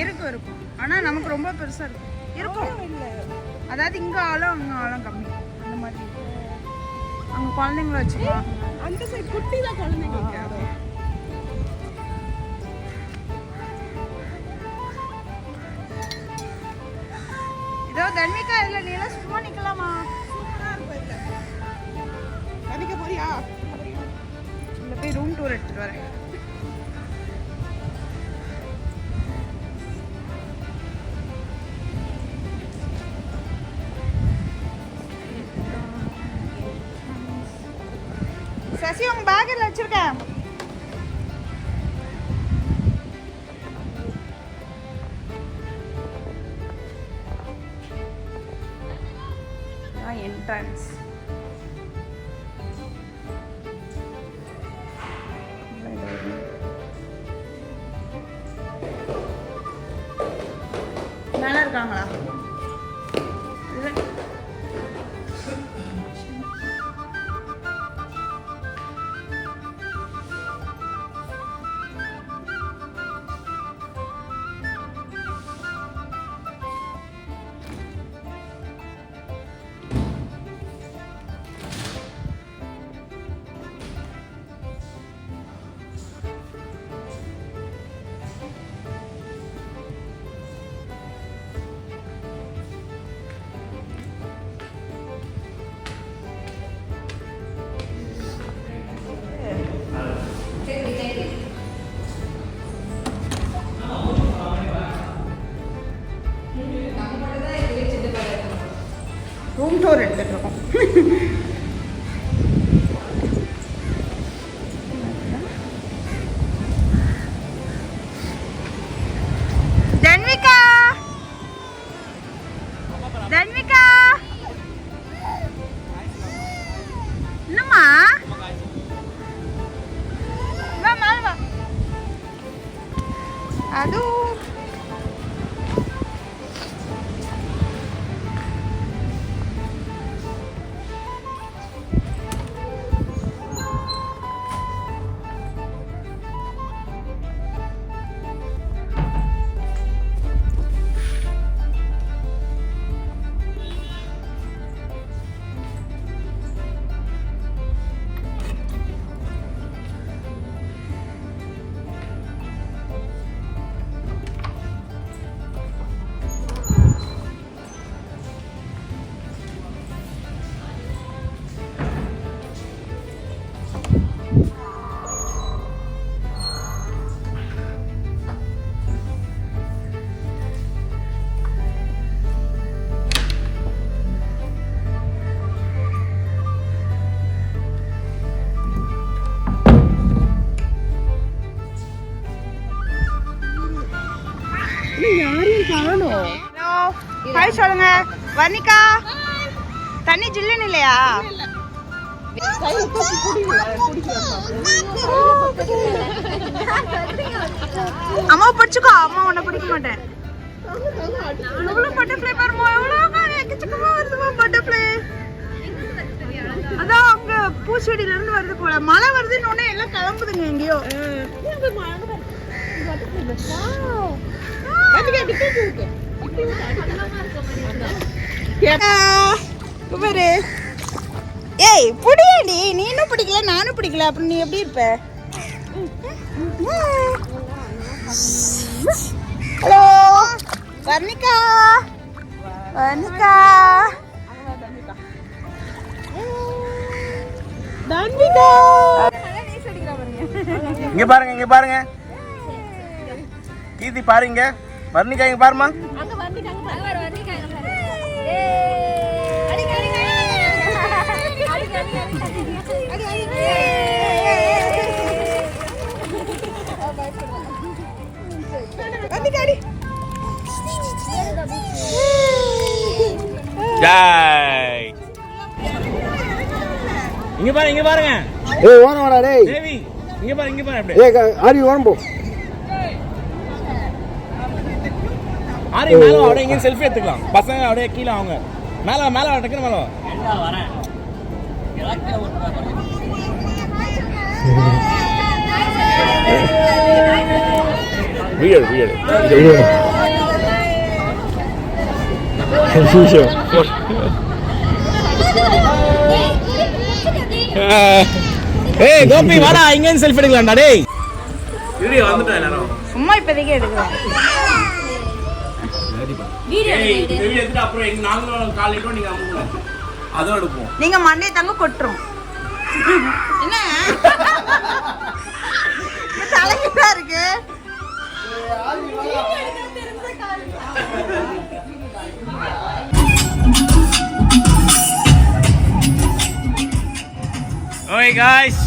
இருக்கும் இருக்கும். ஆனால் நமக்கு ரொம்ப பெருசாக இருக்கும் இருக்கும். அதாவது இங்கே ஆழம் அங்கே ஆழம் கம்மி அந்த மாதிரி. அங்கே குழந்தைங்கள வச்சுக்கலாம். அந்த சைடு குட்டி தான் குழந்தைங்களுக்கு. இதோ தன்விகா இதில் நீலாம் சும்மா நிற்கலாமா? சூப்பராக இருக்கும் இல்லை தனிக்க போறியா? இல்லை போய் ரூம் டூர் எடுத்துகிட்டு வரேன். சசி உங்க பேக் எல்லாம் வச்சிருக்கேன். என்ட்ரன்ஸ் மேல இருக்காங்களா? ரூம் டூர் எடுத்துட்டு இருக்கோம். தன்விகா தன்விகா என்னம்மா? வா மேல வா. அது ஹாய் சொல்லுங்க. வர்ணிகா தண்ணி ஜில்லுன்னு இல்லையா? அம்மா பிடிச்சுக்கோ. அம்மா உன்னை பிடிக்க மாட்டேன். எவ்வளோ பட்டர்ஃப்ளை பாருமா, எவ்வளோ எக்கச்சக்கமா வருதுமா பட்டர்ஃப்ளை. அதான் அங்க பூச்செடியில இருந்து வருது போல. மழை வருதுன்னு உடனே எல்லாம் கிளம்புதுங்க எங்கேயோ. ஏய் புடியடி, நீனும் பிடிக்கல நானும் பிடிக்கல, அப்புறம் நீ எப்படி இருப்ப? ஹலோ வர்ணிகா. வர்ணிகா தன்விகா இங்க பாருங்க, இங்க பாருங்க கீர்த்தி பாருங்க. வர்ணிகா இங்க பாருமா. ஜாய் இங்க பாருங்க, இங்க பாருங்க. ஏய் ஓரம் வாடா டேய். தேவி இங்க பாருங்க, இங்க பாருங்க. அப்படியே ஏய் ஆரி ஓரம் போ. ஆரி மேல அப்படியே இங்க செல்ஃபி எடுத்துக்கலாம். பசங்க அப்படியே கீழ அவங்க மேல மேல டக்குனு மேல வா. வரேன். weird, weird. ஏய் கோபி வாடா இங்க இருந்து செல்ஃபி எடுக்கலாம்டா டேய். வீடியோ வந்துட்டா எல்லாரும். சும்மா இப்போதைக்கு எடுக்கலாம். வீடியோ எடுத்து அப்புறம் எங்க நாங்களும் காலையில நீங்க அமுங்க. அதோட எடுப்போம். நீங்க மண்டே தங்க கொட்டுறோம். என்ன? தலைக்குதா இருக்கு. Hey guys.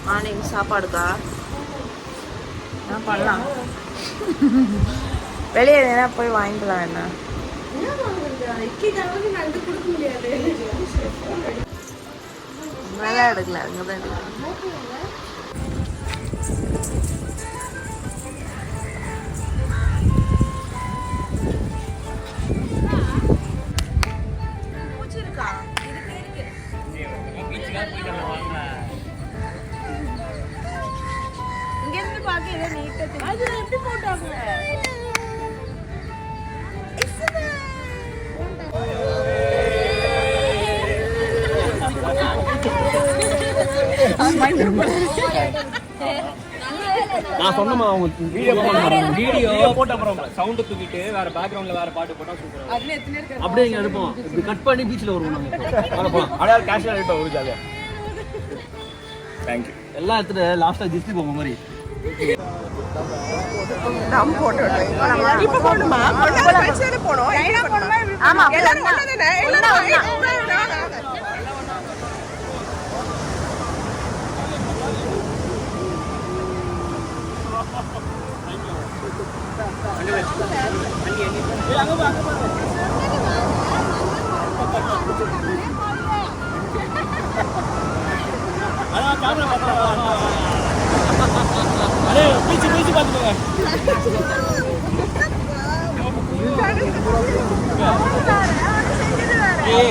மார்னிங் சாப்பாடுக்கா நான் பண்ணலாம். வெளியே எதனா போய் வாங்கிக்கலாம். என்ன மேலே எடுக்கல, அங்கதான் எடுக்கலாம். அது எப்படி போட்டாங்க? நான் சொன்னமா அவங்க வீடியோ போட்ட அப்புறம் சவுண்ட் தூக்கிட்டு வேற பேக்ரவுண்ட்ல வேற பாட்டு போட்டா சூப்பரா இருக்கும். அப்படியே இங்க எடுப்போம். இப்படி கட் பண்ணி பீச்ல வருவோம் நாங்க இப்போ. வர போலாம். அடையாள கேஷுவல் எடுப்பா ஒரு ஜாலியா. Thank you. எல்லாம் எடுத்து லாஸ்டா ஜிஸ்டி போங்க மாதிரி. தம் போட்டு இப்ப போணுமா? பச்சையில போணும். லைனா போணுமா? ஆமா எல்லாரும் ஒண்ணானே. எல்லாரும் अरे पीछे पीछे बात करो ये